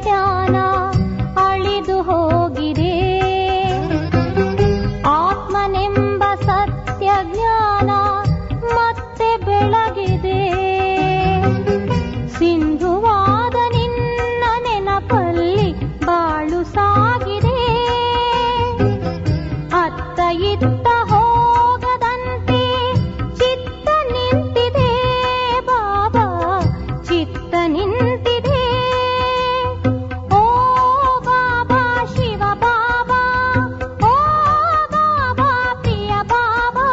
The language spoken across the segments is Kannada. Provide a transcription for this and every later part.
ಜ್ಞಾನ ಅಳಿದು ಹೋಗಿದೆ. ಆತ್ಮನೆಂಬ ಸತ್ಯ ಜ್ಞಾನ ಮತ್ತೆ ಬೆಳಗಿದೆ. ಸಿಂಧುವಾದ ನಿನ್ನ ನೆನಪಲ್ಲಿ ಬಾಳು ಸಾಗಿದೆ. ಅತ್ತ ಇತ್ತ ಹೋಗದಂತೆ ಚಿತ್ತ ನಿಂತಿದೆ ಬಾಬಾ, ಚಿತ್ತ ನಿಂತಿದೆ. ಓ ಬಾಬಾ ಶಿವ ಬಾಬಾ, ಓ ಬಾಬಾ ಪ್ರಿಯ ಬಾಬಾ.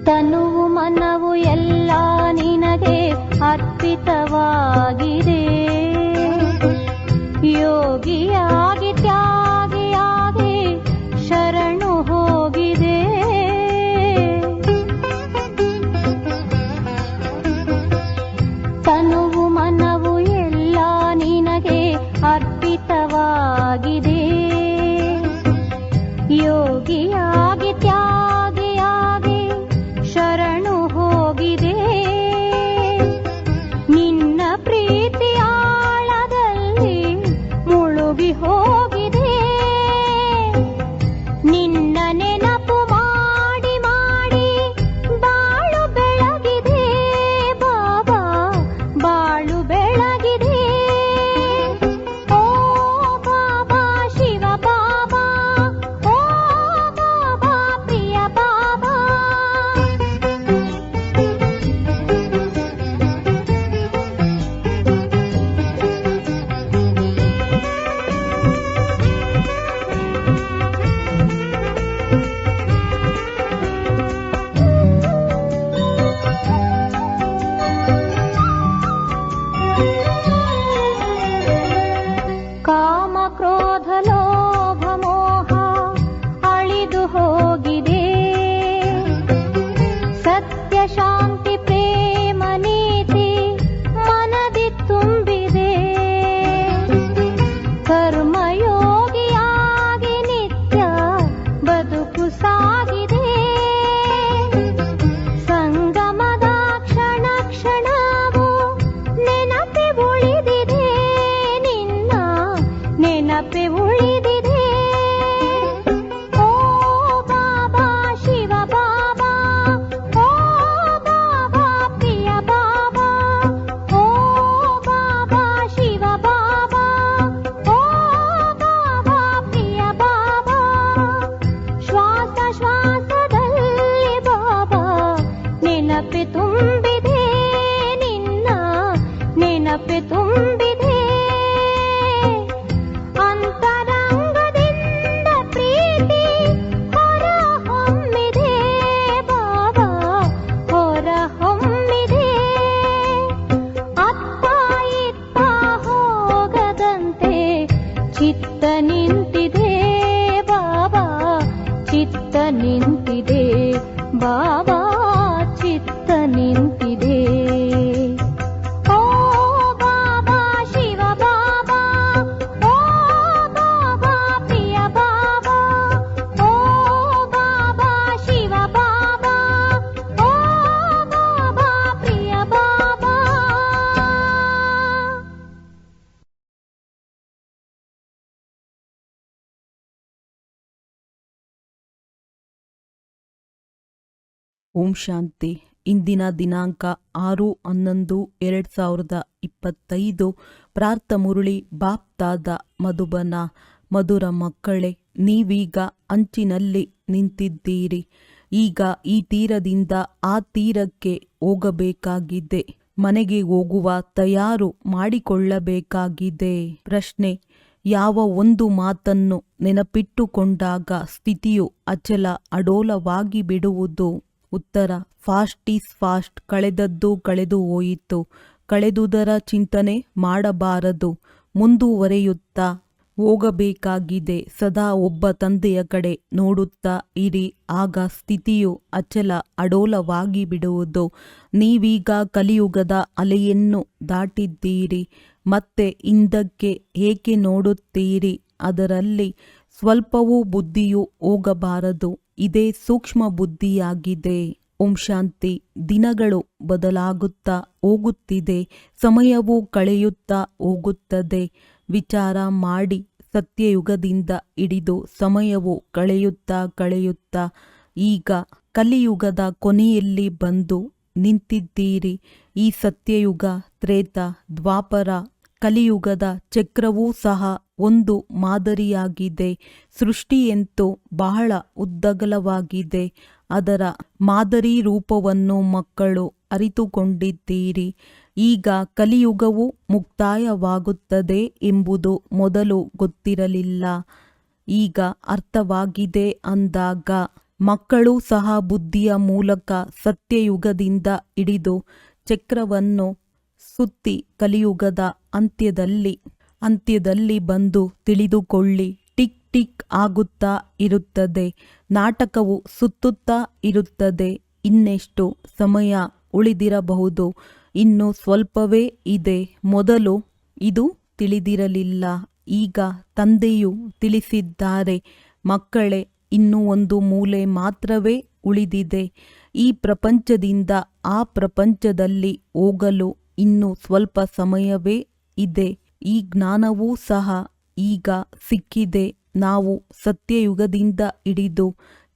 ತನುವು ಮನವು ಎಲ್ಲ ನಿನಗೆ ಅರ್ಪಿತವಾಗಿದೆ. ಯೋಗಿಯಾಗಿ ತ್ಯಾಗಿಯಾಗಿ ಶರಣು ಹೋಗಿದೆ. ತನುವು ಮನವು ಎಲ್ಲ ನಿನಗೆ ಅರ್ಪಿತವಾಗಿದೆ. ಯೋಗಿಯಾಗಿ ತ್ಯಾಗಿಯಾಗಿ ಶರಣು ಹೋಗಿದೆ. ನಿನ್ನ ಪ್ರೀತಿಯ ಆಳದಲ್ಲಿ ಮುಳುಗಿ ಹೋಗಿದೆ. ನಿನ್ನ ನೆನಪು ಮಾಡಿ ಮಾಡಿ ಬಾಳು ಬೆಳಗಿದೆ ಬಾಬಾ, ಬಾಳು ಬೆಳಗಿದೆ. ಓ ಬಾಬಾ ಶಿವ ಬಾಬಾ, ಓ ಬಾಬಾ ಪ್ರಿಯ ಬಾಬಾ. ಕಾಮ ಕ್ರೋಧ ಲೋಭ ಮೋಹ ಅಳಿದು ಹೋಗಿದೆ. ಸತ್ಯ ಶಾಂತಿ ಪ್ರೇಮ ನೀತಿ ಮನದಿ ತುಂಬಿದೆ. ಕರ್ಮಯೋಗಿಯಾಗಿ ನಿತ್ಯ ಬದುಕು ಸಾಗಿದೆ. ಸಂಗಮದ ಕ್ಷಣ ಕ್ಷಣವೂ ನೆನಪೆ ಉಳಿದಿದೆ. ನಿನ್ನ ನೆನಪೆ ಉಳಿದಿದೆ. ಓ ಬಾಬಾ ಶಿವ ಬಾಬಾ, ಓ ಬಾಬಾ ಪ್ರಿಯ ಬಾಬಾ, ಓ ಬಾಬಾ ಶಿವ ಬಾಬಾ, ಓ ಬಾಬಾ ಪ್ರಿಯ ಬಾಬಾ. ಶ್ವಾಸ ಶ್ವಾಸದಲ್ಲಿ ಬಾಬಾ ನೆನಪೆ ತುಂಬಿದೆ. ನಿನ್ನ ನೆನಪೆ ತುಂಬಿದೆ. ಅಂತರಂಗದಿಂದ ಪ್ರೀತಿ ಹೊರ ಹೊಮ್ಮಿದೆ ಬಾಬಾ, ಹೊರ ಹೊಮ್ಮಿದೆ. ಅತ್ತ ಇತ್ತ ಹೋಗದಂತೆ ಚಿತ್ತ ನಿಂತಿದೆ ಬಾಬಾ, ಚಿತ್ತ ನಿಂತಿದೆ ಬಾಬಾ, ಚಿತ್ತ ನಿಂತಿದೆ. ಓ ಬಾಬಾ ಶಿವ ಬಾಬಾ, ಓ ಬಾಬಾ ಪ್ರಿಯ ಬಾಬಾ, ಓ ಬಾಬಾ ಶಿವ ಬಾಬಾ, ಓ ಬಾಬಾ ಪ್ರಿಯ ಬಾಬಾ. ಓಂ ಶಾಂತಿ. ಇಂದಿನ ದಿನಾಂಕ 6/11/2025. ಪ್ರಾರ್ಥ ಮುರಳಿ ಬಾಪ್ತಾದ ಮಧುಬನ. ಮಧುರ ಮಕ್ಕಳೇ, ನೀವೀಗ ಅಂಚಿನಲ್ಲಿ ನಿಂತಿದ್ದೀರಿ. ಈಗ ಈ ತೀರದಿಂದ ಆ ತೀರಕ್ಕೆ ಹೋಗಬೇಕಾಗಿದೆ. ಮನೆಗೆ ಹೋಗುವ ತಯಾರು ಮಾಡಿಕೊಳ್ಳಬೇಕಾಗಿದೆ. ಪ್ರಶ್ನೆ: ಯಾವ ಒಂದು ಮಾತನ್ನು ನೆನಪಿಟ್ಟುಕೊಂಡಾಗ ಸ್ಥಿತಿಯು ಅಚಲ ಅಡೋಲವಾಗಿ ಬಿಡುವುದು? ಉತ್ತರ: ಫಾಸ್ಟ್ ಈಸ್ ಫಾಸ್ಟ್. ಕಳೆದದ್ದು ಕಳೆದು ಹೋಯಿತು. ಕಳೆದುದರ ಚಿಂತನೆ ಮಾಡಬಾರದು. ಮುಂದುವರೆಯುತ್ತಾ ಹೋಗಬೇಕಾಗಿದೆ. ಸದಾ ಒಬ್ಬ ತಂದೆಯ ಕಡೆ ನೋಡುತ್ತಾ ಇರಿ, ಆಗ ಸ್ಥಿತಿಯು ಅಚಲ ಅಡೋಲವಾಗಿ ಬಿಡುವುದು. ನೀವೀಗ ಕಲಿಯುಗದ ಅಲೆಯನ್ನು ದಾಟಿದ್ದೀರಿ, ಮತ್ತೆ ಹಿಂದಕ್ಕೆ ಏಕೆ ನೋಡುತ್ತೀರಿ? ಅದರಲ್ಲಿ ಸ್ವಲ್ಪವೂ ಬುದ್ಧಿಯು ಹೋಗಬಾರದು. ಇದೇ ಸೂಕ್ಷ್ಮ ಬುದ್ಧಿಯಾಗಿದೆ. ಓಂ ಶಾಂತಿ. ದಿನಗಳು ಬದಲಾಗುತ್ತಾ ಹೋಗುತ್ತಿದೆ, ಸಮಯವು ಕಳೆಯುತ್ತಾ ಹೋಗುತ್ತದೆ. ವಿಚಾರ ಮಾಡಿ, ಸತ್ಯಯುಗದಿಂದ ಹಿಡಿದು ಸಮಯವು ಕಳೆಯುತ್ತಾ ಈಗ ಕಲಿಯುಗದ ಕೊನೆಯಲ್ಲಿ ಬಂದು ನಿಂತಿದ್ದೀರಿ. ಈ ಸತ್ಯಯುಗ, ತ್ರೇತ, ದ್ವಾಪರ, ಕಲಿಯುಗದ ಚಕ್ರವೂ ಸಹ ಒಂದು ಮಾದರಿಯಾಗಿದೆ. ಸೃಷ್ಟಿಯಂತೂ ಬಹಳ ಉದ್ದಗಲವಾಗಿದೆ. ಅದರ ಮಾದರಿ ರೂಪವನ್ನು ಮಕ್ಕಳು ಅರಿತುಕೊಂಡಿದ್ದೀರಿ. ಈಗ ಕಲಿಯುಗವು ಮುಕ್ತಾಯವಾಗುತ್ತದೆ ಎಂಬುದು ಮೊದಲು ಗೊತ್ತಿರಲಿಲ್ಲ, ಈಗ ಅರ್ಥವಾಗಿದೆ ಅಂದಾಗ ಮಕ್ಕಳು ಸಹ ಬುದ್ಧಿಯ ಮೂಲಕ ಸತ್ಯಯುಗದಿಂದ ಹಿಡಿದು ಚಕ್ರವನ್ನು ಸುತ್ತಿ ಕಲಿಯುಗದ ಅಂತ್ಯದಲ್ಲಿ ಬಂದು ತಿಳಿದುಕೊಳ್ಳಿ. ಟಿಕ್ ಟಿಕ್ ಆಗುತ್ತಾ ಇರುತ್ತದೆ, ನಾಟಕವು ಸುತ್ತುತ್ತಾ ಇರುತ್ತದೆ. ಇನ್ನೆಷ್ಟು ಸಮಯ ಉಳಿದಿರಬಹುದು? ಇನ್ನು ಸ್ವಲ್ಪವೇ ಇದೆ. ಮೊದಲು ಇದು ತಿಳಿದಿರಲಿಲ್ಲ, ಈಗ ತಂದೆಯು ತಿಳಿಸಿದ್ದಾರೆ. ಮಕ್ಕಳೇ, ಇನ್ನೂ ಒಂದು ಮೂಲೆ ಮಾತ್ರವೇ ಉಳಿದಿದೆ. ಈ ಪ್ರಪಂಚದಿಂದ ಆ ಪ್ರಪಂಚದಲ್ಲಿ ಹೋಗಲು ಇನ್ನು ಸ್ವಲ್ಪ ಸಮಯವೇ ಇದೆ. ಈ ಜ್ಞಾನವೂ ಸಹ ಈಗ ಸಿಕ್ಕಿದೆ. ನಾವು ಸತ್ಯಯುಗದಿಂದ ಹಿಡಿದು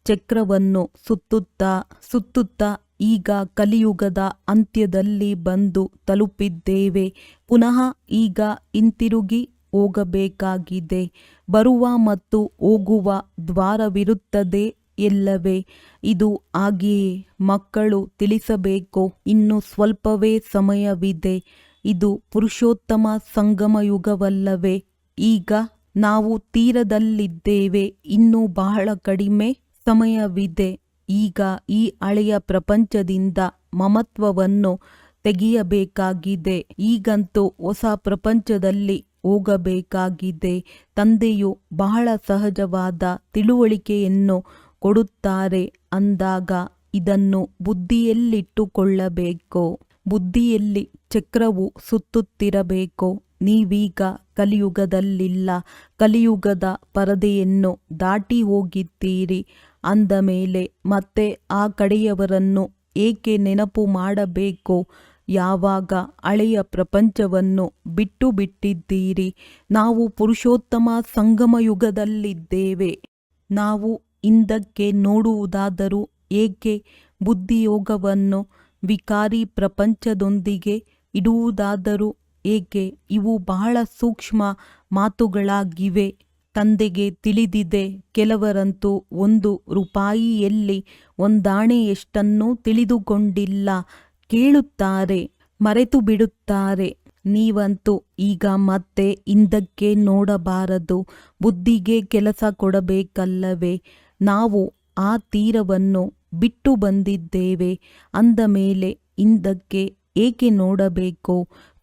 ಚಕ್ರವನ್ನು ಸುತ್ತುತ್ತಾ ಈಗ ಕಲಿಯುಗದ ಅಂತ್ಯದಲ್ಲಿ ಬಂದು ತಲುಪಿದ್ದೇವೆ. ಪುನಃ ಈಗ ಹಿಂತಿರುಗಿ ಹೋಗಬೇಕಾಗಿದೆ. ಬರುವ ಮತ್ತು ಹೋಗುವ ದ್ವಾರವಿರುತ್ತದೆ ಎಲ್ಲವೇ. ಇದು ಹಾಗೆಯೇ ಮಕ್ಕಳು ತಿಳಿಸಬೇಕು. ಇನ್ನು ಸ್ವಲ್ಪವೇ ಸಮಯವಿದೆ. ಇದು ಪುರುಷೋತ್ತಮ ಸಂಗಮಯುಗವಲ್ಲವೇ? ಈಗ ನಾವು ತೀರದಲ್ಲಿದ್ದೇವೆ. ಇನ್ನೂ ಬಹಳ ಕಡಿಮೆ ಸಮಯವಿದೆ. ಈಗ ಈ ಹಳೆಯ ಪ್ರಪಂಚದಿಂದ ಮಮತ್ವವನ್ನು ತೆಗೆಯಬೇಕಾಗಿದೆ. ಈಗಂತೂ ಹೊಸ ಪ್ರಪಂಚದಲ್ಲಿ ಹೋಗಬೇಕಾಗಿದೆ. ತಂದೆಯು ಬಹಳ ಸಹಜವಾದ ತಿಳುವಳಿಕೆಯನ್ನು ಕೊಡುತ್ತಾರೆ ಅಂದಾಗ ಇದನ್ನು ಬುದ್ಧಿಯಲ್ಲಿಟ್ಟುಕೊಳ್ಳಬೇಕು. ಬುದ್ಧಿಯಲ್ಲಿ ಚಕ್ರವು ಸುತ್ತುತ್ತಿರಬೇಕು. ನೀವೀಗ ಕಲಿಯುಗದಲ್ಲಿಲ್ಲ, ಕಲಿಯುಗದ ಪರದೆಯನ್ನು ದಾಟಿ ಹೋಗಿದ್ದೀರಿ. ಅಂದ ಮೇಲೆ ಮತ್ತೆ ಆ ಕಡೆಯವರನ್ನು ಏಕೆ ನೆನಪು ಮಾಡಬೇಕು? ಯಾವಾಗ ಹಳೆಯ ಪ್ರಪಂಚವನ್ನು ಬಿಟ್ಟಿದ್ದೀರಿ? ನಾವು ಪುರುಷೋತ್ತಮ ಸಂಗಮಯುಗದಲ್ಲಿದ್ದೇವೆ. ನಾವು ಹಿಂದಕ್ಕೆ ನೋಡುವುದಾದರೂ ಏಕೆ? ಬುದ್ಧಿಯೋಗವನ್ನು ವಿಕಾರಿ ಪ್ರಪಂಚದೊಂದಿಗೆ ಇಡುವುದಾದರೂ ಏಕೆ? ಇವು ಬಹಳ ಸೂಕ್ಷ್ಮ ಮಾತುಗಳಾಗಿವೆ. ತಂದೆಗೆ ತಿಳಿದಿದೆ. ಕೆಲವರಂತೂ 1 ರೂಪಾಯಿಯಲ್ಲಿ ಒಂದಾಣೆಯಷ್ಟನ್ನೂ ತಿಳಿದುಕೊಂಡಿಲ್ಲ. ಕೇಳುತ್ತಾರೆ, ಮರೆತು ಬಿಡುತ್ತಾರೆ. ನೀವಂತೂ ಈಗ ಮತ್ತೆ ಹಿಂದಕ್ಕೆ ನೋಡಬಾರದು. ಬುದ್ಧಿಗೆ ಕೆಲಸ ಕೊಡಬೇಕಲ್ಲವೇ? ನಾವು ಆ ತೀರವನ್ನು ಬಿಟ್ಟು ಬಂದಿದ್ದೇವೆ. ಅಂದ ಮೇಲೆ ಹಿಂದಕ್ಕೆ ಏಕೆ ನೋಡಬೇಕು?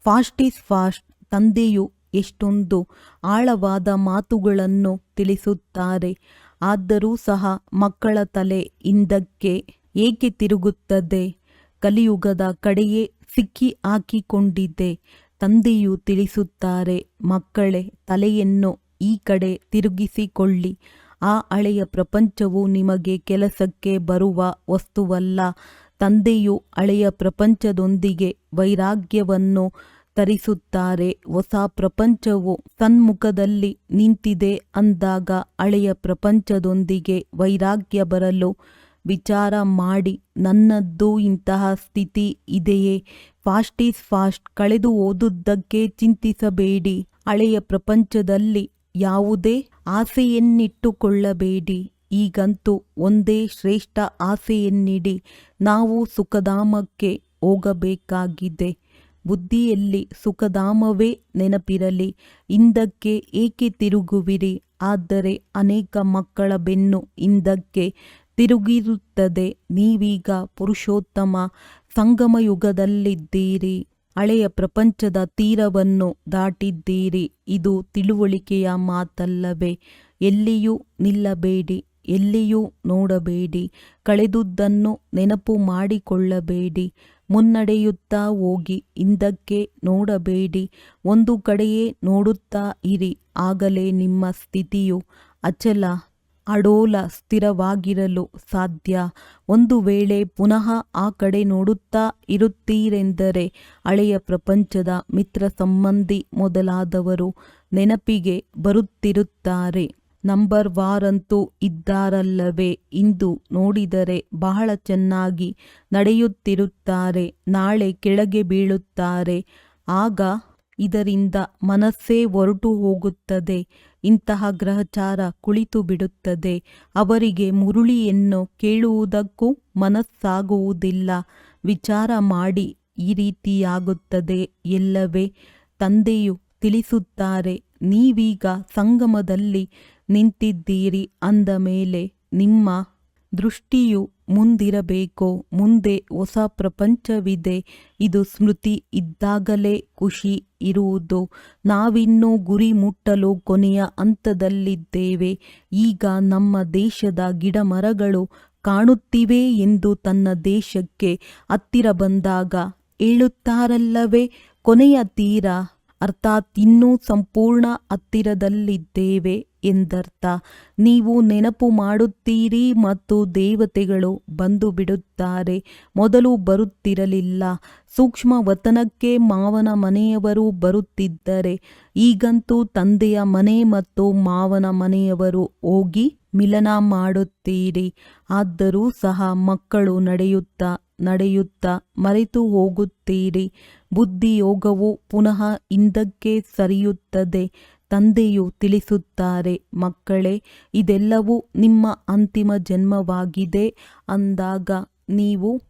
Fast is fast. ತಂದೆಯು ಎಷ್ಟೊಂದು ಆಳವಾದ ಮಾತುಗಳನ್ನು ತಿಳಿಸುತ್ತಾರೆ. ಆದರೂ ಸಹ ಮಕ್ಕಳ ತಲೆ ಹಿಂದಕ್ಕೆ ಏಕೆ ತಿರುಗುತ್ತದೆ? ಕಲಿಯುಗದ ಕಡೆಯೇ ಸಿಕ್ಕಿ ಹಾಕಿಕೊಂಡಿದೆ. ತಂದೆಯು ತಿಳಿಸುತ್ತಾರೆ, ಮಕ್ಕಳೇ, ತಲೆಯನ್ನು ಈ ಕಡೆ ತಿರುಗಿಸಿಕೊಳ್ಳಿ. ಆ ಹಳೆಯ ಪ್ರಪಂಚವು ನಿಮಗೆ ಕೆಲಸಕ್ಕೆ ಬರುವ ವಸ್ತುವಲ್ಲ. ತಂದೆಯು ಹಳೆಯ ಪ್ರಪಂಚದೊಂದಿಗೆ ವೈರಾಗ್ಯವನ್ನು ತರಿಸುತ್ತಾರೆ. ಹೊಸ ಪ್ರಪಂಚವು ಸನ್ಮುಖದಲ್ಲಿ ನಿಂತಿದೆ ಅಂದಾಗ ಹಳೆಯ ಪ್ರಪಂಚದೊಂದಿಗೆ ವೈರಾಗ್ಯ ಬರಲು ವಿಚಾರ ಮಾಡಿ. ನನ್ನದ್ದು ಇಂತಹ ಸ್ಥಿತಿ ಇದೆಯೇ? Fast is fast. ಕಳೆದು ಹೋದುದಕ್ಕೆ ಚಿಂತಿಸಬೇಡಿ. ಹಳೆಯ ಪ್ರಪಂಚದಲ್ಲಿ ಯಾವುದೇ ಆಸೆಯನ್ನಿಟ್ಟುಕೊಳ್ಳಬೇಡಿ. ಈಗಂತೂ ಒಂದೇ ಶ್ರೇಷ್ಠ ಆಸೆಯನ್ನಿಡಿ. ನಾವು ಸುಖಧಾಮಕ್ಕೆ ಹೋಗಬೇಕಾಗಿದೆ. ಬುದ್ಧಿಯಲ್ಲಿ ಸುಖಧಾಮವೇ ನೆನಪಿರಲಿ. ಹಿಂದಕ್ಕೆ ಏಕೆ ತಿರುಗುವಿರಿ? ಆದರೆ ಅನೇಕ ಮಕ್ಕಳ ಬೆನ್ನು ಹಿಂದಕ್ಕೆ ತಿರುಗಿರುತ್ತದೆ. ನೀವೀಗ ಪುರುಷೋತ್ತಮ ಸಂಗಮಯುಗದಲ್ಲಿದ್ದೀರಿ. ಹಳೆಯ ಪ್ರಪಂಚದ ತೀರವನ್ನು ದಾಟಿದ್ದೀರಿ. ಇದು ತಿಳುವಳಿಕೆಯ ಮಾತಲ್ಲವೇ? ಎಲ್ಲಿಯೂ ನಿಲ್ಲಬೇಡಿ, ಎಲ್ಲಿಯೂ ನೋಡಬೇಡಿ, ಕಳೆದುದನ್ನು ನೆನಪು ಮಾಡಿಕೊಳ್ಳಬೇಡಿ. ಮುನ್ನಡೆಯುತ್ತಾ ಹೋಗಿ, ಹಿಂದಕ್ಕೆ ನೋಡಬೇಡಿ. ಒಂದು ಕಡೆಯೇ ನೋಡುತ್ತಾ ಇರಿ. ಆಗಲೇ ನಿಮ್ಮ ಸ್ಥಿತಿಯು ಅಚಲ, ಅಡೋಲ, ಸ್ಥಿರವಾಗಿರಲು ಸಾಧ್ಯ. ಒಂದು ವೇಳೆ ಪುನಃ ಆ ಕಡೆ ನೋಡುತ್ತಾ ಇರುತ್ತೀರೆಂದರೆ ಹಳೆಯ ಪ್ರಪಂಚದ ಮಿತ್ರ ಸಂಬಂಧಿ ಮೊದಲಾದವರು ನೆನಪಿಗೆ ಬರುತ್ತಿರುತ್ತಾರೆ. ನಂಬರ್ ವಾರಂತೂ ಇದ್ದಾರಲ್ಲವೇ? ಇಂದು ನೋಡಿದರೆ ಬಹಳ ಚೆನ್ನಾಗಿ ನಡೆಯುತ್ತಿರುತ್ತಾರೆ, ನಾಳೆ ಕೆಳಗೆ ಬೀಳುತ್ತಾರೆ. ಆಗ ಇದರಿಂದ ಮನಸ್ಸೇ ಹೊರಟು ಹೋಗುತ್ತದೆ. ಇಂತಹ ಗ್ರಹಚಾರ ಕುಳಿತು ಬಿಡುತ್ತದೆ. ಅವರಿಗೆ ಮುರುಳಿಯನ್ನು ಕೇಳುವುದಕ್ಕೂ ಮನಸ್ಸಾಗುವುದಿಲ್ಲ. ವಿಚಾರ ಮಾಡಿ, ಈ ರೀತಿಯಾಗುತ್ತದೆ ಎಲ್ಲವೇ? ತಂದೆಯು ತಿಳಿಸುತ್ತಾರೆ, ನೀವೀಗ ಸಂಗಮದಲ್ಲಿ ನಿಂತಿದ್ದೀರಿ ಅಂದ ಮೇಲೆ ನಿಮ್ಮ ದೃಷ್ಟಿಯು ಮುಂದಿರಬೇಕು. ಮುಂದೆ ಹೊಸ ಪ್ರಪಂಚವಿದೆ. ಇದು ಸ್ಮೃತಿ ಇದ್ದಾಗಲೇ ಖುಷಿ ಇರುವುದು. ನಾವಿನ್ನೂ ಗುರಿ ಮುಟ್ಟಲು ಕೊನೆಯ ಹಂತದಲ್ಲಿದ್ದೇವೆ. ಈಗ ನಮ್ಮ ದೇಶದ ಗಿಡಮರಗಳು ಕಾಣುತ್ತಿವೆ ಎಂದು ತನ್ನ ದೇಶಕ್ಕೆ ಹತ್ತಿರ ಬಂದಾಗ ಹೇಳುತ್ತಾರಲ್ಲವೇ? ಕೊನೆಯ ತೀರ, ಅರ್ಥಾತ್ ಇನ್ನೂ ಸಂಪೂರ್ಣ ಹತ್ತಿರದಲ್ಲಿದ್ದೇವೆ ಎಂದರ್ಥ. ನೀವು ನೆನಪು ಮಾಡುತ್ತೀರಿ ಮತ್ತು ದೇವತೆಗಳು ಬಂದು ಬಿಡುತ್ತಾರೆ. ಮೊದಲು ಬರುತ್ತಿರಲಿಲ್ಲ. ಸೂಕ್ಷ್ಮ ವತನಕ್ಕೆ ಮಾವನ ಮನೆಯವರು ಬರುತ್ತಿದ್ದರೆ, ಈಗಂತೂ ತಂದೆಯ ಮನೆ ಮತ್ತು ಮಾವನ ಮನೆಯವರು ಹೋಗಿ ಮಿಲನ ಮಾಡುತ್ತೀರಿ. ಆದರೂ ಸಹ ಮಕ್ಕಳು ನಡೆಯುತ್ತಾ ಮರೆತು ಹೋಗುತ್ತೀರಿ. ಬುದ್ಧಿಯೋಗವು ಪುನಃ ಹಿಂದಕ್ಕೆ ಸರಿಯುತ್ತದೆ. ತಂದೆಯು ತಿಳಿಸುತ್ತಾರೆ, ಮಕ್ಕಳೇ, ಇದೆಲ್ಲವೂ ನಿಮ್ಮ ಅಂತಿಮ ಜನ್ಮವಾಗಿದೆ ಅಂದಾಗ ನೀವು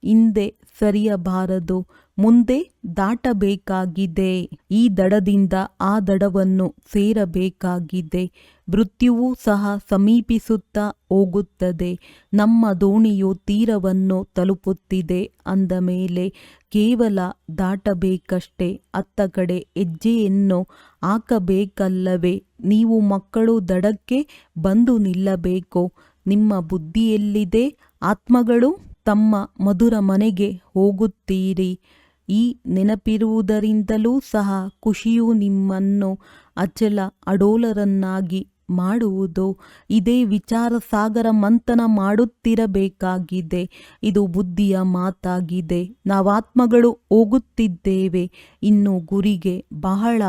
ಹಿಂದೆ ಸರಿಯಬಾರದು, ಮುಂದೆ ದಾಟಬೇಕಾಗಿದೆ. ಈ ದಡದಿಂದ ಆ ದಡವನ್ನು ಸೇರಬೇಕಾಗಿದೆ. ಮೃತ್ಯುವು ಸಹ ಸಮೀಪಿಸುತ್ತಾ ಹೋಗುತ್ತದೆ. ನಮ್ಮ ದೋಣಿಯು ತೀರವನ್ನು ತಲುಪುತ್ತಿದೆ ಅಂದ ಮೇಲೆ ಕೇವಲ ದಾಟಬೇಕಷ್ಟೇ. ಅತ್ತ ಕಡೆ ಹೆಜ್ಜೆಯನ್ನು ಹಾಕಬೇಕಲ್ಲವೇ? ನೀವು ಮಕ್ಕಳು ದಡಕ್ಕೆ ಬಂದು ನಿಲ್ಲಬೇಕು. ನಿಮ್ಮ ಬುದ್ಧಿಯೆಲ್ಲಿದೆ? ಆತ್ಮಗಳು ತಮ್ಮ ಮಧುರ ಮನೆಗೆ ಹೋಗುತ್ತೀರಿ. ಈ ನೆನಪಿರುವುದರಿಂದಲೂ ಸಹ ಖುಷಿಯು ನಿಮ್ಮನ್ನು ಅಚಲ, ಅಡೋಲರನ್ನಾಗಿ ಮಾಡುವುದು. ಇದೇ ವಿಚಾರ ಸಾಗರ ಮಂಥನ ಮಾಡುತ್ತಿರಬೇಕಾಗಿದೆ. ಇದು ಬುದ್ಧಿಯ ಮಾತಾಗಿದೆ. ನಾವಾತ್ಮಗಳು ಹೋಗುತ್ತಿದ್ದೇವೆ. ಇನ್ನು ಗುರಿಗೆ ಬಹಳ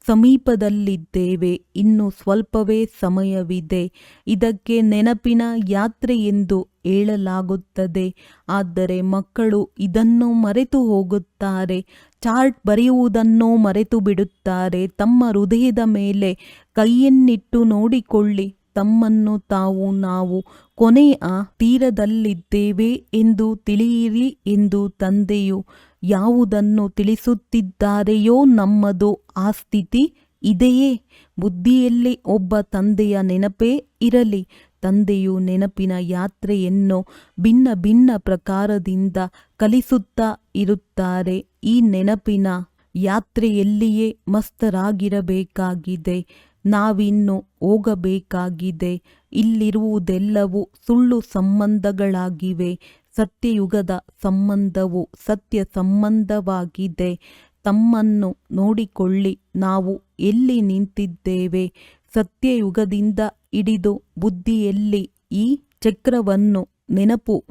ಸಮೀಪದಲ್ಲಿದ್ದೇವೆ. ಇನ್ನು ಸ್ವಲ್ಪವೇ ಸಮಯವಿದೆ. ಇದಕ್ಕೆ ನೆನಪಿನ ಯಾತ್ರೆ ಎಂದು ಹೇಳಲಾಗುತ್ತದೆ. ಆದರೆ ಮಕ್ಕಳು ಇದನ್ನು ಮರೆತು ಹೋಗುತ್ತಾರೆ. ಚಾರ್ಟ್ ಬರೆಯುವುದನ್ನು ಮರೆತು ಬಿಡುತ್ತಾರೆ. ತಮ್ಮ ಹೃದಯದ ಮೇಲೆ ಕೈಯನ್ನಿಟ್ಟು ನೋಡಿಕೊಳ್ಳಿ. ತಮ್ಮನ್ನು ತಾವು ನಾವು ಕೊನೆಯ ತೀರದಲ್ಲಿದ್ದೇವೆ ಎಂದು ತಿಳಿಯಿರಿ ಎಂದು ತಂದೆಯು ಯಾವುದನ್ನು ತಿಳಿಸುತ್ತಿದ್ದಾರೆಯೋ ನಮ್ಮದು ಆ ಸ್ಥಿತಿ ಇದೆಯೇ? ಬುದ್ಧಿಯಲ್ಲಿ ಒಬ್ಬ ತಂದೆಯ ನೆನಪೇ ಇರಲಿ. ತಂದೆಯು ನೆನಪಿನ ಯಾತ್ರೆಯನ್ನು ಭಿನ್ನ ಭಿನ್ನ ಪ್ರಕಾರದಿಂದ ಕಲಿಸುತ್ತಾ ಇರುತ್ತಾರೆ. ಈ ನೆನಪಿನ ಯಾತ್ರೆಯಲ್ಲಿಯೇ ಮಸ್ತರಾಗಿರಬೇಕಾಗಿದೆ. ನಾವಿನ್ನು ಹೋಗಬೇಕಾಗಿದೆ. ಇಲ್ಲಿರುವುದೆಲ್ಲವೂ ಸುಳ್ಳು ಸಂಬಂಧಗಳಾಗಿವೆ. ಸತ್ಯಯುಗದ ಸಂಬಂಧವು ಸತ್ಯ ಸಂಬಂಧವಾಗಿದೆ. ತಮ್ಮನ್ನು ನೋಡಿಕೊಳ್ಳಿ. ನಾವು ಎಲ್ಲಿ ನಿಂತಿದ್ದೇವೆ? ಸತ್ಯಯುಗದಿಂದ ಹಿಡಿದು ಬುದ್ಧಿಯಲ್ಲಿ ಈ ಚಕ್ರವನ್ನು ನೆನಪು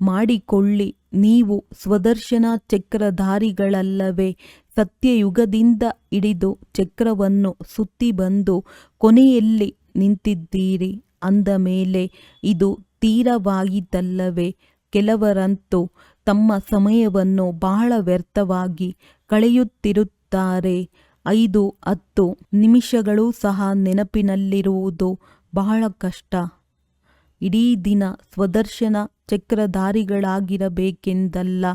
ಮಾಡಿಕೊಳ್ಳಿ. ನೀವು ಸ್ವದರ್ಶನ ಚಕ್ರಧಾರಿಗಳಲ್ಲವೇ? ಸತ್ಯಯುಗದಿಂದ ಹಿಡಿದು ಚಕ್ರವನ್ನು ಸುತ್ತಿ ಬಂದು ಕೊನೆಯಲ್ಲಿ ನಿಂತಿದ್ದೀರಿ ಅಂದ ಮೇಲೆ ಇದು ತೀರವಾಯಿತಲ್ಲವೇ? ಕೆಲವರಂತೂ ತಮ್ಮ ಸಮಯವನ್ನು ಬಹಳ ವ್ಯರ್ಥವಾಗಿ ಕಳೆಯುತ್ತಿರುತ್ತಾರೆ. 5-10 ನಿಮಿಷಗಳು ಸಹ ನೆನಪಿನಲ್ಲಿರುವುದು ಬಹಳ ಕಷ್ಟ. ಇಡೀ ದಿನ ಸ್ವದರ್ಶನ ಚಕ್ರಧಾರಿಗಳಾಗಿರಬೇಕೆಂದಲ್ಲ.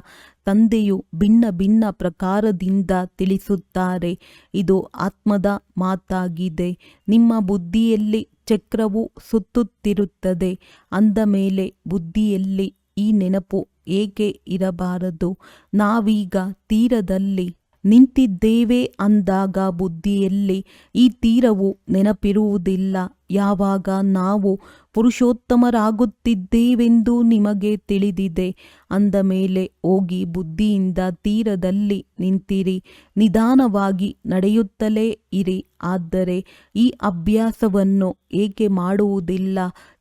ತಂದೆಯು ಭಿನ್ನ ಭಿನ್ನ ಪ್ರಕಾರದಿಂದ ತಿಳಿಸುತ್ತಾರೆ. ಇದು ಆತ್ಮದ ಮಾತಾಗಿದೆ. ನಿಮ್ಮ ಬುದ್ಧಿಯಲ್ಲಿ ಚಕ್ರವು ಸುತ್ತುತ್ತಿರುತ್ತದೆ ಅಂದ ಮೇಲೆ ಬುದ್ಧಿಯಲ್ಲಿ ಈ ನೆನಪು ಏಕೆ ಇರಬಾರದು? ನಾವೀಗ ತೀರದಲ್ಲಿ ನಿಂತಿದ್ದೇವೆ ಅಂದಾಗ ಬುದ್ಧಿಯಲ್ಲಿ ಈ ತೀರವು ನೆನಪಿರುವುದಿಲ್ಲ. ಯಾವಾಗ ನಾವು ಪುರುಷೋತ್ತಮರಾಗುತ್ತಿದ್ದೇವೆಂದು ನಿಮಗೆ ತಿಳಿದಿದೆ ಅಂದ ಮೇಲೆ ಹೋಗಿ ಬುದ್ಧಿಯಿಂದ ತೀರದಲ್ಲಿ ನಿಂತಿರಿ. ನಿಧಾನವಾಗಿ ನಡೆಯುತ್ತಲೇ ಇರಿ. ಆದರೆ ಈ ಅಭ್ಯಾಸವನ್ನು ಏಕೆ ಮಾಡುವುದಿಲ್ಲ?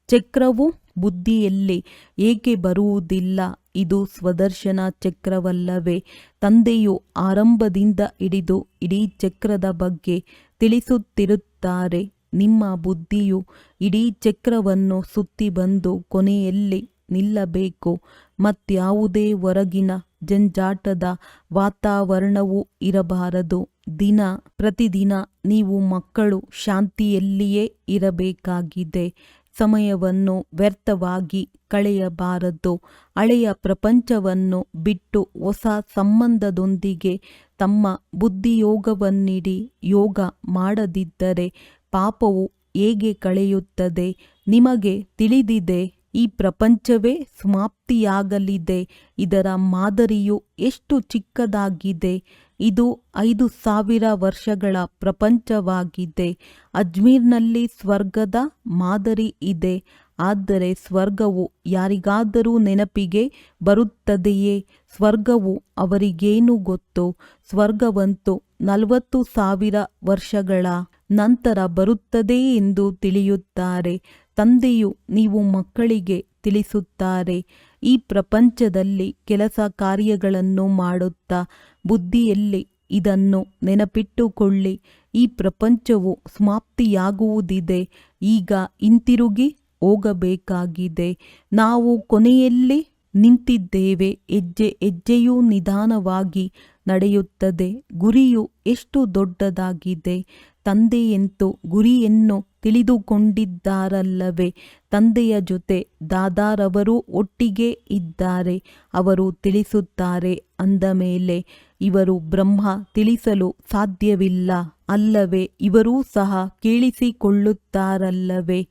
ಚಕ್ರವು ಬುದ್ಧಿಯಲ್ಲಿ ಏಕೆ ಬರುವುದಿಲ್ಲ? ಇದು ಸ್ವದರ್ಶನ ಚಕ್ರವಲ್ಲವೇ? ತಂದೆಯು ಆರಂಭದಿಂದ ಹಿಡಿದು ಇಡೀ ಚಕ್ರದ ಬಗ್ಗೆ ತಿಳಿಸುತ್ತಿರುತ್ತಾರೆ. ನಿಮ್ಮ ಬುದ್ಧಿಯು ಇಡೀ ಚಕ್ರವನ್ನು ಸುತ್ತಿ ಬಂದು ಕೊನೆಯಲ್ಲಿ ನಿಲ್ಲಬೇಕು. ಮತ್ಯಾವುದೇ ಹೊರಗಿನ ಜಂಜಾಟದ ವಾತಾವರಣವೂ ಇರಬಾರದು. ದಿನ ಪ್ರತಿದಿನ ನೀವು ಮಕ್ಕಳು ಶಾಂತಿಯಲ್ಲಿಯೇ ಇರಬೇಕಾಗಿದೆ. ಸಮಯವನ್ನು ವ್ಯರ್ಥವಾಗಿ ಕಳೆಯಬಾರದು. ಹಳೆಯ ಪ್ರಪಂಚವನ್ನು ಬಿಟ್ಟು ಹೊಸ ಸಂಬಂಧದೊಂದಿಗೆ ತಮ್ಮ ಬುದ್ಧಿಯೋಗವನ್ನಿಡಿ. ಯೋಗ ಮಾಡದಿದ್ದರೆ ಪಾಪವು ಹೇಗೆ ಕಳೆಯುತ್ತದೆ? ನಿಮಗೆ ತಿಳಿದಿದೆ, ಈ ಪ್ರಪಂಚವೇ ಸಮಾಪ್ತಿಯಾಗಲಿದೆ. ಇದರ ಮಾದರಿಯು ಎಷ್ಟು ಚಿಕ್ಕದಾಗಿದೆ! ಇದು 5000 ವರ್ಷಗಳ ಪ್ರಪಂಚವಾಗಿದೆ. ಅಜ್ಮೀರ್ನಲ್ಲಿ ಸ್ವರ್ಗದ ಮಾದರಿ ಇದೆ. ಆದರೆ ಸ್ವರ್ಗವು ಯಾರಿಗಾದರೂ ನೆನಪಿಗೆ ಬರುತ್ತದೆಯೇ? ಸ್ವರ್ಗವು ಅವರಿಗೇನು ಗೊತ್ತು? ಸ್ವರ್ಗವಂತೂ 40,000 ವರ್ಷಗಳ ನಂತರ ಬರುತ್ತದೆ ಎಂದು ತಿಳಿಯುತ್ತಾರೆ. ತಂದೆಯು ನೀವು ಮಕ್ಕಳಿಗೆ ತಿಳಿಸುತ್ತಾರೆ, ಈ ಪ್ರಪಂಚದಲ್ಲಿ ಕೆಲಸ ಕಾರ್ಯಗಳನ್ನು ಮಾಡುತ್ತಾ ಬುದ್ಧಿಯಲ್ಲಿ ಇದನ್ನು ನೆನಪಿಟ್ಟುಕೊಳ್ಳಿ. ಈ ಪ್ರಪಂಚವು ಸಮಾಪ್ತಿಯಾಗುವುದಿದೆ. ಈಗ ಹಿಂತಿರುಗಿ ಹೋಗಬೇಕಾಗಿದೆ. ನಾವು ಕೊನೆಯಲ್ಲಿ ನಿಂತಿದ್ದೇವೆ. ಹೆಜ್ಜೆ ಹೆಜ್ಜೆಯೂ ನಿಧಾನವಾಗಿ ನಡೆಯುತ್ತದೆ. ಗುರಿಯು ಎಷ್ಟು ದೊಡ್ಡದಾಗಿದೆ! ತಂದೆಯಂತೂ ಗುರಿಯನ್ನು ತಿಳಿದುಕೊಂಡಿದ್ದಾರಲ್ಲವೇ? ತಂದೆಯ ಜೊತೆ ದಾದಾರವರು ಒಟ್ಟಿಗೆ ಇದ್ದಾರೆ. ಅವರು ತಿಳಿಸುತ್ತಾರೆ ಅಂದ ಮೇಲೆ ಇವರು ಬ್ರಹ್ಮ ತಿಳಿಸಲು ಸಾಧ್ಯವಿಲ್ಲ ಅಲ್ಲವೇ? ಇವರೂ ಸಹ ಕೇಳಿಸಿಕೊಳ್ಳುತ್ತಾರಲ್ಲವೇ?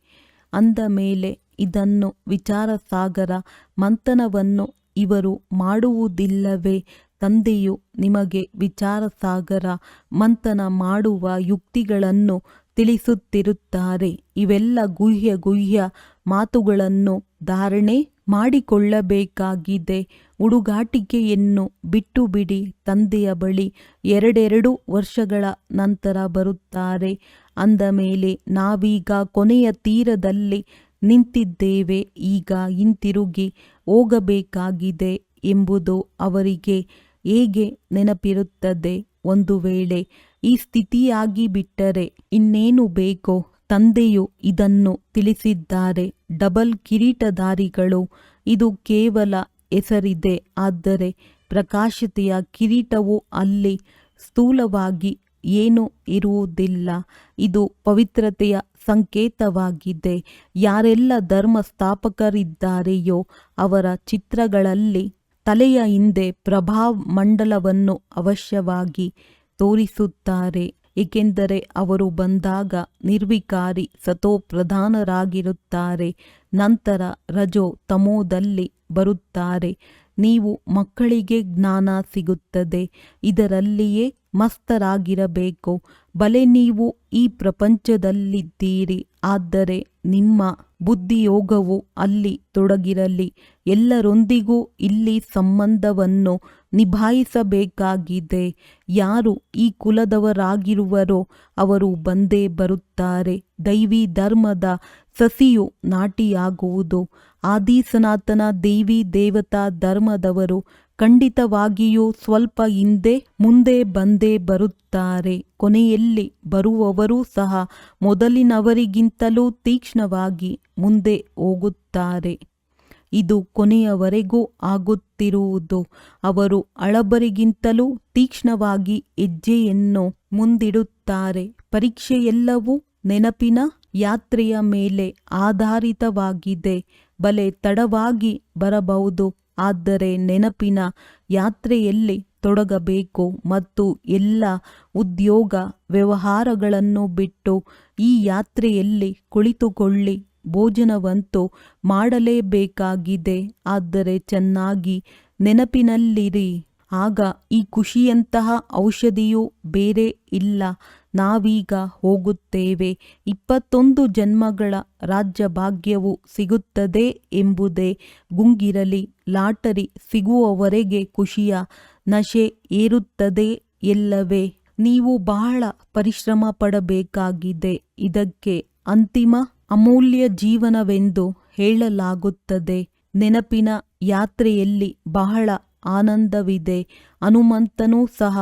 ಅಂದ ಮೇಲೆ ಇದನ್ನು ವಿಚಾರಸಾಗರ ಮಂಥನವನ್ನು ಇವರು ಮಾಡುವುದಿಲ್ಲವೇ? ತಂದೆಯು ನಿಮಗೆ ವಿಚಾರಸಾಗರ ಮಂಥನ ಮಾಡುವ ಯುಕ್ತಿಗಳನ್ನು ತಿಳಿಸುತ್ತಿರುತ್ತಾರೆ. ಇವೆಲ್ಲ ಗುಹ್ಯ ಮಾತುಗಳನ್ನು ಧಾರಣೆ ಮಾಡಿಕೊಳ್ಳಬೇಕಾಗಿದೆ. ಹುಡುಗಾಟಿಕೆಯನ್ನು ಬಿಟ್ಟು ಬಿಡಿ. ತಂದೆಯ ಬಳಿ 2 ವರ್ಷಗಳ ನಂತರ ಬರುತ್ತಾರೆ. ಅಂದ ಮೇಲೆ ನಾವೀಗ ಕೊನೆಯ ತೀರದಲ್ಲಿ ನಿಂತಿದ್ದೇವೆ. ಈಗ ಹಿಂತಿರುಗಿ ಹೋಗಬೇಕಾಗಿದೆ ಎಂಬುದು ಅವರಿಗೆ ಹೇಗೆ ನೆನಪಿರುತ್ತದೆ? ಒಂದು ವೇಳೆ ಈ ಸ್ಥಿತಿಯಾಗಿ ಬಿಟ್ಟರೆ ಇನ್ನೇನು ಬೇಕೋ? ತಂದೆಯು ಇದನ್ನು ತಿಳಿಸಿದ್ದಾರೆ. ಡಬಲ್ ಕಿರೀಟಧಾರಿಗಳು, ಇದು ಕೇವಲ ಹೆಸರಿದೆ. ಆದರೆ ಪ್ರಕಾಶತೆಯ ಕಿರೀಟವು ಅಲ್ಲಿ ಸ್ಥೂಲವಾಗಿ ಏನೂ ಇರುವುದಿಲ್ಲ. ಇದು ಪವಿತ್ರತೆಯ ಸಂಕೇತವಾಗಿದೆ. ಯಾರೆಲ್ಲ ಧರ್ಮ ಸ್ಥಾಪಕರಿದ್ದಾರೆಯೋ ಅವರ ಚಿತ್ರಗಳಲ್ಲಿ ತಲೆಯ ಹಿಂದೆ ಪ್ರಭಾಮಂಡಲವನ್ನು ಅವಶ್ಯವಾಗಿ ತೋರಿಸುತ್ತಾರೆ. ಏಕೆಂದರೆ ಅವರು ಬಂದಾಗ ನಿರ್ವಿಕಾರಿ ಸತೋಪ್ರಧಾನರಾಗಿರುತ್ತಾರೆ. ನಂತರ ರಜೋ ತಮೋದಲ್ಲಿ ಬರುತ್ತಾರೆ. ನೀವು ಮಕ್ಕಳಿಗೆ ಜ್ಞಾನ ಸಿಗುತ್ತದೆ. ಇದರಲ್ಲಿಯೇ ಮಸ್ತರಾಗಿರಬೇಕು. ಬಲೆ ನೀವು ಈ ಪ್ರಪಂಚದಲ್ಲಿದ್ದೀರಿ, ಆದರೆ ನಿಮ್ಮ ಬುದ್ಧಿಯೋಗವು ಅಲ್ಲಿ ತೊಡಗಿರಲಿ. ಎಲ್ಲರೊಂದಿಗೂ ಇಲ್ಲಿ ಸಂಬಂಧವನ್ನು ನಿಭಾಯಿಸಬೇಕಾಗಿದೆ. ಯಾರು ಈ ಕುಲದವರಾಗಿರುವರೋ ಅವರು ಬಂದೇ ಬರುತ್ತಾರೆ. ದೈವಿ ಧರ್ಮದ ಸಸಿಯು ನಾಟಿಯಾಗುವುದು. ಆದಿ ಸನಾತನ ದೇವಿ ದೇವತಾ ಧರ್ಮದವರು ಖಂಡಿತವಾಗಿಯೂ ಸ್ವಲ್ಪ ಮುಂದೆ ಬಂದೇ ಬರುತ್ತಾರೆ. ಕೊನೆಯಲ್ಲಿ ಬರುವವರೂ ಸಹ ಮೊದಲಿನವರಿಗಿಂತಲೂ ತೀಕ್ಷ್ಣವಾಗಿ ಮುಂದೆ ಹೋಗುತ್ತಾರೆ. ಇದು ಕೊನೆಯವರೆಗೂ ಆಗುತ್ತಿರುವುದು. ಅವರು ಹಳಬರಿಗಿಂತಲೂ ತೀಕ್ಷ್ಣವಾಗಿ ಹೆಜ್ಜೆಯನ್ನು ಮುಂದಿಡುತ್ತಾರೆ. ಪರೀಕ್ಷೆಯೆಲ್ಲವೂ ನೆನಪಿನ ಯಾತ್ರೆಯ ಮೇಲೆ ಆಧಾರಿತವಾಗಿದೆ. ಬಲೆ ತಡವಾಗಿ ಬರಬಹುದು, ಆದರೆ ನೆನಪಿನ ಯಾತ್ರೆಯಲ್ಲಿ ತೊಡಗಬೇಕು ಮತ್ತು ಎಲ್ಲ ಉದ್ಯೋಗ ವ್ಯವಹಾರಗಳನ್ನು ಬಿಟ್ಟು ಈ ಯಾತ್ರೆಯಲ್ಲಿ ಕುಳಿತುಕೊಳ್ಳಿ. ಭೋಜನವಂತೂ ಮಾಡಲೇಬೇಕಾಗಿದೆ. ಆದರೆ ಚೆನ್ನಾಗಿ ನೆನಪಿನಲ್ಲಿರಿ, ಆಗ ಈ ಖುಷಿಯಂತಹ ಔಷಧಿಯೂ ಬೇರೆ ಇಲ್ಲ. ನಾವೀಗ ಹೋಗುತ್ತೇವೆ, 21 ಜನ್ಮಗಳ ರಾಜ್ಯಭಾಗ್ಯವು ಸಿಗುತ್ತದೆ ಎಂಬುದೇ ಗುಂಗಿರಲಿ. ಲಾಟರಿ ಸಿಗುವವರೆಗೆ ಖುಷಿಯ ನಶೆ ಏರುತ್ತದೆ ಎಲ್ಲವೇ. ನೀವು ಬಹಳ ಪರಿಶ್ರಮ ಪಡಬೇಕಾಗಿದೆ. ಇದಕ್ಕೆ ಅಂತಿಮ ಅಮೂಲ್ಯ ಜೀವನವೆಂದು ಹೇಳಲಾಗುತ್ತದೆ. ನೆನಪಿನ ಯಾತ್ರೆಯಲ್ಲಿ ಬಹಳ ಆನಂದವಿದೆ. ಹನುಮಂತನೂ ಸಹ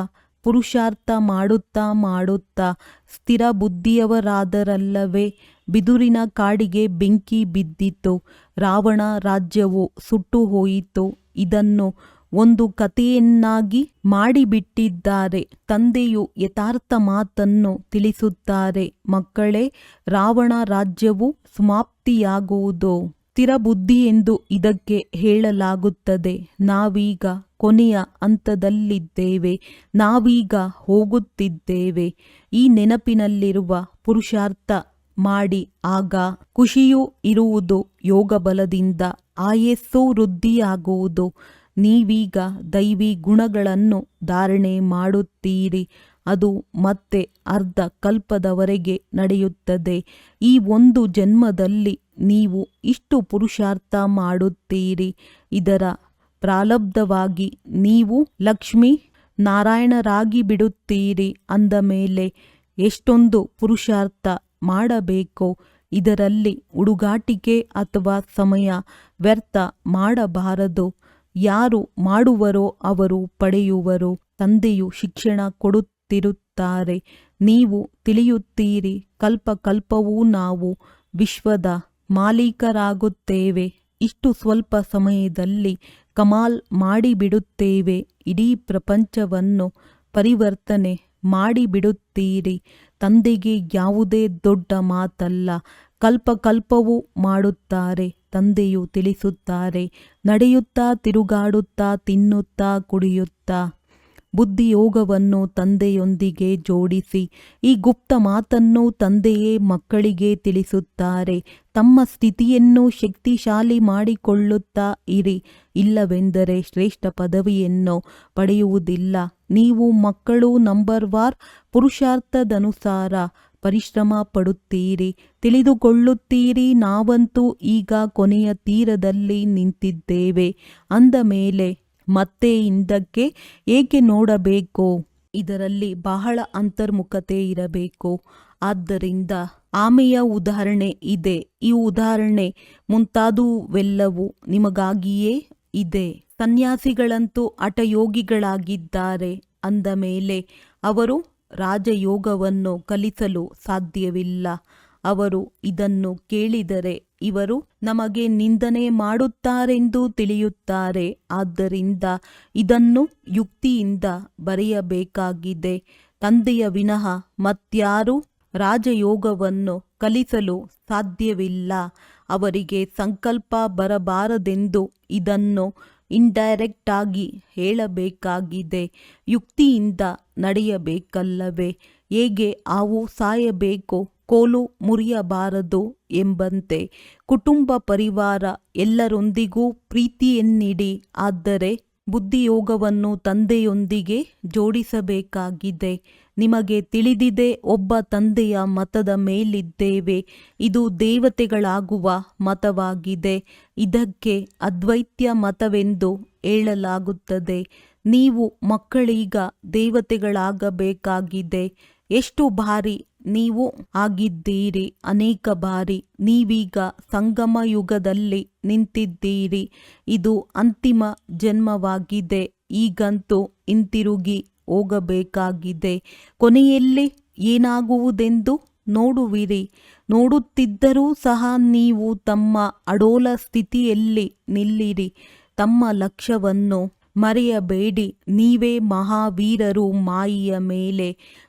ಪುರುಷಾರ್ಥ ಮಾಡುತ್ತಾ ಮಾಡುತ್ತಾ ಸ್ಥಿರ ಬುದ್ಧಿಯವರಾದರಲ್ಲವೇ. ಬಿದುರಿನ ಕಾಡಿಗೆ ಬೆಂಕಿ ಬಿದ್ದಿತು, ರಾವಣ ರಾಜ್ಯವು ಸುಟ್ಟು ಹೋಯಿತು. ಇದನ್ನು ಒಂದು ಕಥೆಯನ್ನಾಗಿ ಮಾಡಿಬಿಟ್ಟಿದ್ದಾರೆ. ತಂದೆಯು ಯಥಾರ್ಥ ಮಾತನ್ನು ತಿಳಿಸುತ್ತಾರೆ. ಮಕ್ಕಳೇ, ರಾವಣ ರಾಜ್ಯವು ಸಮಾಪ್ತಿಯಾಗುವುದು. ಸ್ಥಿರಬುದ್ಧಿ ಎಂದು ಇದಕ್ಕೆ ಹೇಳಲಾಗುತ್ತದೆ. ನಾವೀಗ ಕೊನೆಯ ಹಂತದಲ್ಲಿದ್ದೇವೆ. ನಾವೀಗ ಹೋಗುತ್ತಿದ್ದೇವೆ. ಈ ನೆನಪಿನಲ್ಲಿರುವ ಪುರುಷಾರ್ಥ ಮಾಡಿ. ಆಗ ಖುಷಿಯೂ ಇರುವುದು. ಯೋಗ ಬಲದಿಂದ ಆಯಸ್ಸು ವೃದ್ಧಿಯಾಗುವುದು. ನೀವೀಗ ದೈವಿ ಗುಣಗಳನ್ನು ಧಾರಣೆ ಮಾಡುತ್ತೀರಿ. ಅದು ಮತ್ತೆ ಅರ್ಧ ಕಲ್ಪದವರೆಗೆ ನಡೆಯುತ್ತದೆ. ಈ ಒಂದು ಜನ್ಮದಲ್ಲಿ ನೀವು ಇಷ್ಟು ಪುರುಷಾರ್ಥ ಮಾಡುತ್ತೀರಿ. ಇದರ ಪ್ರಾರಬ್ಧವಾಗಿ ನೀವು ಲಕ್ಷ್ಮೀ ನಾರಾಯಣರಾಗಿ ಬಿಡುತ್ತೀರಿ. ಅಂದ ಮೇಲೆ ಎಷ್ಟೊಂದು ಪುರುಷಾರ್ಥ ಮಾಡಬೇಕು. ಇದರಲ್ಲಿ ಹುಡುಗಾಟಿಕೆ ಅಥವಾ ಸಮಯ ವ್ಯರ್ಥ ಮಾಡಬಾರದು. ಯಾರು ಮಾಡುವರೋ ಅವರು ಪಡೆಯುವರು. ತಂದೆಯು ಶಿಕ್ಷಣ ಕೊಡುತ್ತಿರುತ್ತಾರೆ. ನೀವು ತಿಳಿಯುತ್ತೀರಿ, ಕಲ್ಪವೂ ನಾವು ವಿಶ್ವದ ಮಾಲೀಕರಾಗುತ್ತೇವೆ. ಇಷ್ಟು ಸ್ವಲ್ಪ ಸಮಯದಲ್ಲಿ ಕಮಾಲ್ ಮಾಡಿಬಿಡುತ್ತೇವೆ. ಇಡೀ ಪ್ರಪಂಚವನ್ನು ಪರಿವರ್ತನೆ ಮಾಡಿಬಿಡುತ್ತೀರಿ. ತಂದೆಗೆ ಯಾವುದೇ ದೊಡ್ಡ ಮಾತಲ್ಲ. ಕಲ್ಪವೂ ಮಾಡುತ್ತಾರೆ. ತಂದೆಯು ತಿಳಿಸುತ್ತಾರೆ, ನಡೆಯುತ್ತಾ, ತಿರುಗಾಡುತ್ತಾ, ತಿನ್ನುತ್ತಾ, ಕುಡಿಯುತ್ತಾ. ಬುದ್ಧಿಯೋಗವನ್ನು ತಂದೆಯೊಂದಿಗೆ ಜೋಡಿಸಿ. ಈ ಗುಪ್ತ ಮಾತನ್ನು ತಂದೆಯೇ ಮಕ್ಕಳಿಗೆ ತಿಳಿಸುತ್ತಾರೆ. ತಮ್ಮ ಸ್ಥಿತಿಯನ್ನು ಶಕ್ತಿಶಾಲಿ ಮಾಡಿಕೊಳ್ಳುತ್ತಾ ಇರಿ. ಇಲ್ಲವೆಂದರೆ ಶ್ರೇಷ್ಠ ಪದವಿಯನ್ನು ಪಡೆಯುವುದಿಲ್ಲ. ನೀವು ಮಕ್ಕಳು ನಂಬರ್ವಾರ್ ಪುರುಷಾರ್ಥದನುಸಾರ ಪರಿಶ್ರಮ ಪಡುತ್ತೀರಿ. ತಿಳಿದುಕೊಳ್ಳುತ್ತೀರಿ, ನಾವಂತೂ ಈಗ ಕೊನೆಯ ತೀರದಲ್ಲಿ ನಿಂತಿದ್ದೇವೆ. ಅಂದ ಮೇಲೆ ಮತ್ತೆ ಹಿಂದಕ್ಕೆ ಏಕೆ ನೋಡಬೇಕು? ಇದರಲ್ಲಿ ಬಹಳ ಅಂತರ್ಮುಖತೆ ಇರಬೇಕು. ಆದ್ದರಿಂದ ಆಮೆಯ ಉದಾಹರಣೆ ಇದೆ. ಈ ಉದಾಹರಣೆ ಮುಂತಾದುವೆಲ್ಲವೂ ನಿಮಗಾಗಿಯೇ ಇದೆ. ಸನ್ಯಾಸಿಗಳಂತೂ ಹಠಯೋಗಿಗಳಾಗಿದ್ದಾರೆ. ಅಂದ ಮೇಲೆ ಅವರು ರಾಜಯೋಗವನ್ನು ಕಲಿಸಲು ಸಾಧ್ಯವಿಲ್ಲ. ಅವರು ಇದನ್ನು ಕೇಳಿದರೆ ಇವರು ನಮಗೆ ನಿಂದನೆ ಮಾಡುತ್ತಾರೆಂದು ತಿಳಿಯುತ್ತಾರೆ. ಆದ್ದರಿಂದ ಇದನ್ನು ಯುಕ್ತಿಯಿಂದ ಬರೆಯಬೇಕಾಗಿದೆ. ತಂದೆಯ ವಿನಃ ಮತ್ಯಾರೂ ರಾಜಯೋಗವನ್ನು ಕಲಿಸಲು ಸಾಧ್ಯವಿಲ್ಲ. ಅವರಿಗೆ ಸಂಕಲ್ಪ ಬರಬಾರದೆಂದು ಇದನ್ನು ಇಂಡೈರೆಕ್ಟ್ ಆಗಿ ಹೇಳಬೇಕಾಗಿದೆ. ಯುಕ್ತಿಯಿಂದ ನಡೆಯಬೇಕಲ್ಲವೇ? ಹೇಗೆ ಹಾವು ಸಾಯಬೇಕು, ಕೋಲು ಮುರಿಯಬಾರದು ಎಂಬಂತೆ ಕುಟುಂಬ ಪರಿವಾರ ಎಲ್ಲರೊಂದಿಗೂ ಪ್ರೀತಿಯನ್ನಿಡಿ. ಆದರೆ ಬುದ್ಧಿಯೋಗವನ್ನು ತಂದೆಯೊಂದಿಗೆ ಜೋಡಿಸಬೇಕಾಗಿದೆ. ನಿಮಗೆ ತಿಳಿದಿದೆ, ಒಬ್ಬ ತಂದೆಯ ಮತದ ಮೇಲಿದ್ದೇವೆ. ಇದು ದೇವತೆಗಳಾಗುವ ಮತವಾಗಿದೆ. ಇದಕ್ಕೆ ಅದ್ವೈತ್ಯ ಮತವೆಂದು ಹೇಳಲಾಗುತ್ತದೆ. ನೀವು ಮಕ್ಕಳೀಗ ದೇವತೆಗಳಾಗಬೇಕಾಗಿದೆ. ಎಷ್ಟು ಬಾರಿ ನೀವು ಆಗಿದ್ದೀರಿ? ಅನೇಕ ಬಾರಿ. ನೀವೀಗ ಸಂಗಮ ಯುಗದಲ್ಲಿ ನಿಂತಿದ್ದೀರಿ. ಇದು ಅಂತಿಮ ಜನ್ಮವಾಗಿದೆ. ಈಗಂತೂ ಹಿಂತಿರುಗಿ ಹೋಗಬೇಕಾಗಿದೆ. ಕೊನೆಯಲ್ಲಿ ಏನಾಗುವುದೆಂದು ನೋಡುವಿರಿ. ನೋಡುತ್ತಿದ್ದರೂ ಸಹ ನೀವು ತಮ್ಮ ಅಡೋಲ ಸ್ಥಿತಿಯಲ್ಲಿ ನಿಲ್ಲಿರಿ. ತಮ್ಮ ಲಕ್ಷ್ಯವನ್ನು ಮರೆಯಬೇಡಿ. ನೀವೇ ಮಹಾವೀರರು. ಮಾಯೆಯ ಮೇಲೆ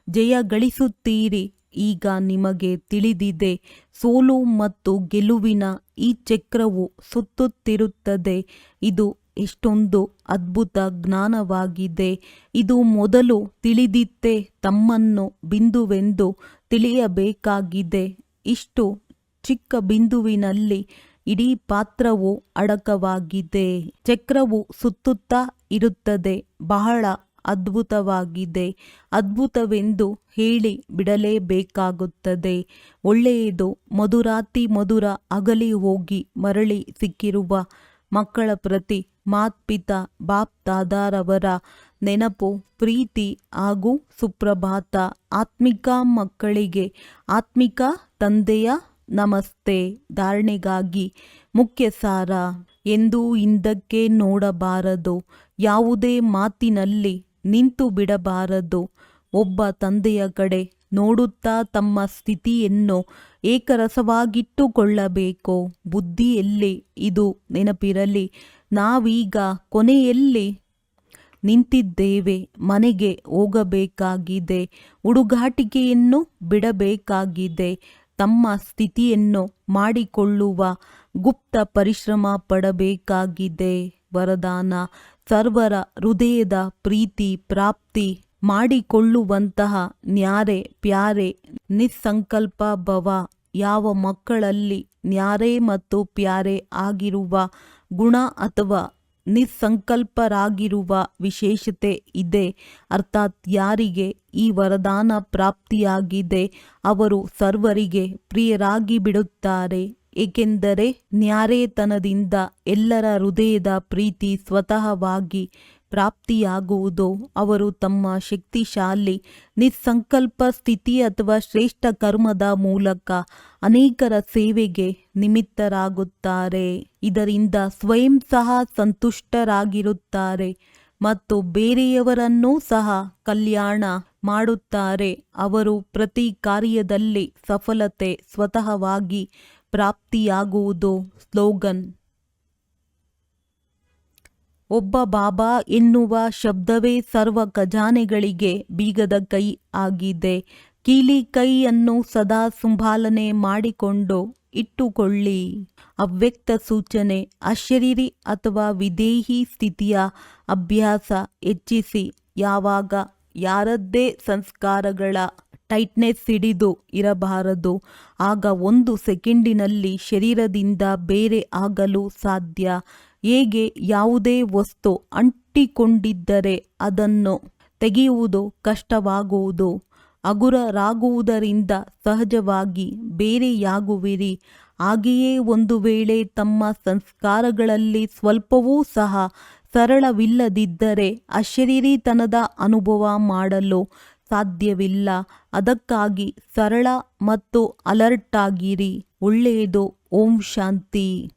ಜಯ ಗಳಿಸುತ್ತೀರಿ. ಈಗ ನಿಮಗೆ ತಿಳಿದಿದೆ, ಸೋಲು ಮತ್ತು ಗೆಲುವಿನ ಈ ಚಕ್ರವು ಸುತ್ತುತ್ತಿರುತ್ತದೆ. ಇದು ಎಷ್ಟೊಂದು ಅದ್ಭುತ ಜ್ಞಾನವಾಗಿದೆ. ಇದು ಮೊದಲು ತಿಳಿದಿತ್ತೇ ತಮ್ಮನ್ನು ಬಿಂದುವೆಂದು ತಿಳಿಯಬೇಕಾಗಿದೆ. ಇಷ್ಟು ಚಿಕ್ಕ ಬಿಂದುವಿನಲ್ಲಿ ಇಡೀ ಪಾತ್ರವು ಅಡಕವಾಗಿದೆ. ಚಕ್ರವು ಸುತ್ತುತ್ತಾ ಇರುತ್ತದೆ. ಬಹಳ ಅದ್ಭುತವಾಗಿದೆ. ಅದ್ಭುತವೆಂದು ಹೇಳಿ ಬಿಡಲೇಬೇಕಾಗುತ್ತದೆ. ಒಳ್ಳೆಯದು. ಮಧುರಾತಿ ಮಧುರ ಅಗಲಿ ಹೋಗಿ ಮರಳಿ ಸಿಕ್ಕಿರುವ ಮಕ್ಕಳ ಪ್ರತಿ ಮಾತ್ಪಿತಾ ಬಾಪ್ ದಾದಾರವರ ನೆನಪು, ಪ್ರೀತಿ ಹಾಗೂ ಸುಪ್ರಭಾತ. ಆತ್ಮಿಕ ಮಕ್ಕಳಿಗೆ ಆತ್ಮಿಕ ತಂದೆಯ ನಮಸ್ತೆ. ಧಾರಣೆಗಾಗಿ ಮುಖ್ಯ ಸಾರ. ಎಂದೂ ಹಿಂದಕ್ಕೆ ನೋಡಬಾರದು. ಯಾವುದೇ ಮಾತಿನಲ್ಲಿ ನಿಂತು ಬಿಡಬಾರದು. ಒಬ್ಬ ತಂದೆಯ ಕಡೆ ನೋಡುತ್ತಾ ತಮ್ಮ ಸ್ಥಿತಿಯನ್ನು ಏಕರಸವಾಗಿಟ್ಟುಕೊಳ್ಳಬೇಕು. ಬುದ್ಧಿಯಲ್ಲಿ ಇದು ನೆನಪಿರಲಿ. ನಾವೀಗ ಕೊನೆಯಲ್ಲಿ ನಿಂತಿದ್ದೇವೆ. ಮನೆಗೆ ಹೋಗಬೇಕಾಗಿದೆ. ಹುಡುಗಾಟಿಕೆಯನ್ನು ಬಿಡಬೇಕಾಗಿದೆ. ತಮ್ಮ ಸ್ಥಿತಿಯನ್ನು ಮಾಡಿಕೊಳ್ಳುವ ಗುಪ್ತ ಪರಿಶ್ರಮ ಪಡಬೇಕಾಗಿದೆ. ವರದಾನ: ಸರ್ವರ ಹೃದಯದ ಪ್ರೀತಿ ಪ್ರಾಪ್ತಿ ಮಾಡಿಕೊಳ್ಳುವಂತಹ ನ್ಯಾರೆ ಪ್ಯಾರೆ ನಿಸ್ಸಂಕಲ್ಪ ಭವ. ಯಾವ ಮಕ್ಕಳಲ್ಲಿ ನ್ಯಾರೆ ಮತ್ತು ಪ್ಯಾರೆ ಆಗಿರುವ ಗುಣ ಅಥವಾ ನಿಸ್ಸಂಕಲ್ಪರಾಗಿರುವ ವಿಶೇಷತೆ ಇದೆ, ಅರ್ಥಾತ್ ಯಾರಿಗೆ ಈ ವರದಾನ ಪ್ರಾಪ್ತಿಯಾಗಿದೆ, ಅವರು ಸರ್ವರಿಗೆ ಪ್ರಿಯರಾಗಿ ಬಿಡುತ್ತಾರೆ. ಏಕೆಂದರೆ ನ್ಯಾರೇತನದಿಂದ ಎಲ್ಲರ ಹೃದಯದ ಪ್ರೀತಿ ಸ್ವತಃವಾಗಿ ಪ್ರಾಪ್ತಿಯಾಗುವುದು. ಅವರು ತಮ್ಮ ಶಕ್ತಿಶಾಲಿ ನಿಸ್ಸಂಕಲ್ಪ ಸ್ಥಿತಿ ಅಥವಾ ಶ್ರೇಷ್ಠ ಕರ್ಮದ ಮೂಲಕ ಅನೇಕರ ಸೇವೆಗೆ ನಿಮಿತ್ತರಾಗುತ್ತಾರೆ. ಇದರಿಂದ ಸ್ವಯಂ ಸಹ ಸಂತುಷ್ಟರಾಗಿರುತ್ತಾರೆ ಮತ್ತು ಬೇರೆಯವರನ್ನೂ ಸಹ ಕಲ್ಯಾಣ ಮಾಡುತ್ತಾರೆ. ಅವರು ಪ್ರತಿ ಕಾರ್ಯದಲ್ಲಿ ಸಫಲತೆ ಸ್ವತಃವಾಗಿ ಪ್ರಾಪ್ತಿಯಾಗುವುದು. ಸ್ಲೋಗನ್: ಒಬ್ಬ ಬಾಬಾ ಎನ್ನುವ ಶಬ್ದವೇ ಸರ್ವ ಖಜಾನೆಗಳಿಗೆ ಬೀಗದ ಕೈ ಆಗಿದೆ. ಕೀಲಿ ಕೈಯನ್ನು ಸದಾ ಸಂಭಾಲನೆ ಮಾಡಿಕೊಂಡು ಇಟ್ಟುಕೊಳ್ಳಿ. ಅವ್ಯಕ್ತ ಸೂಚನೆ: ಅಶರೀರಿ ಅಥವಾ ವಿದೇಹಿ ಸ್ಥಿತಿಯ ಅಭ್ಯಾಸ ಹೆಚ್ಚಿಸಿ. ಯಾವಾಗ ಯಾರದ್ದೇ ಸಂಸ್ಕಾರಗಳ ಟೈಟ್ನೆಸ್ ಹಿಡಿದು ಇರಬಾರದು. ಆಗ 1 ಸೆಕೆಂಡಿನಲ್ಲಿ ಶರೀರದಿಂದ ಬೇರೆ ಆಗಲು ಸಾಧ್ಯ. ಹೇಗೆ ಯಾವುದೇ ವಸ್ತು ಅಂಟಿಕೊಂಡಿದ್ದರೆ ಅದನ್ನು ತೆಗೆಯುವುದು ಕಷ್ಟವಾಗುವುದು. ಹಗುರರಾಗುವುದರಿಂದ ಸಹಜವಾಗಿ ಬೇರೆಯಾಗುವಿರಿ. ಹಾಗೆಯೇ ಒಂದು ವೇಳೆ ತಮ್ಮ ಸಂಸ್ಕಾರಗಳಲ್ಲಿ ಸ್ವಲ್ಪವೂ ಸಹ ಸರಳವಿಲ್ಲದಿದ್ದರೆ ಅಶರೀರಿತನದ ಅನುಭವ ಮಾಡಲು ಸಾಧ್ಯವಿಲ್ಲ. ಅದಕ್ಕಾಗಿ ಸರಳ ಮತ್ತು ಅಲರ್ಟ್ ಆಗಿರಿ. ಒಳ್ಳೆಯದು. ಓಂ ಶಾಂತಿ.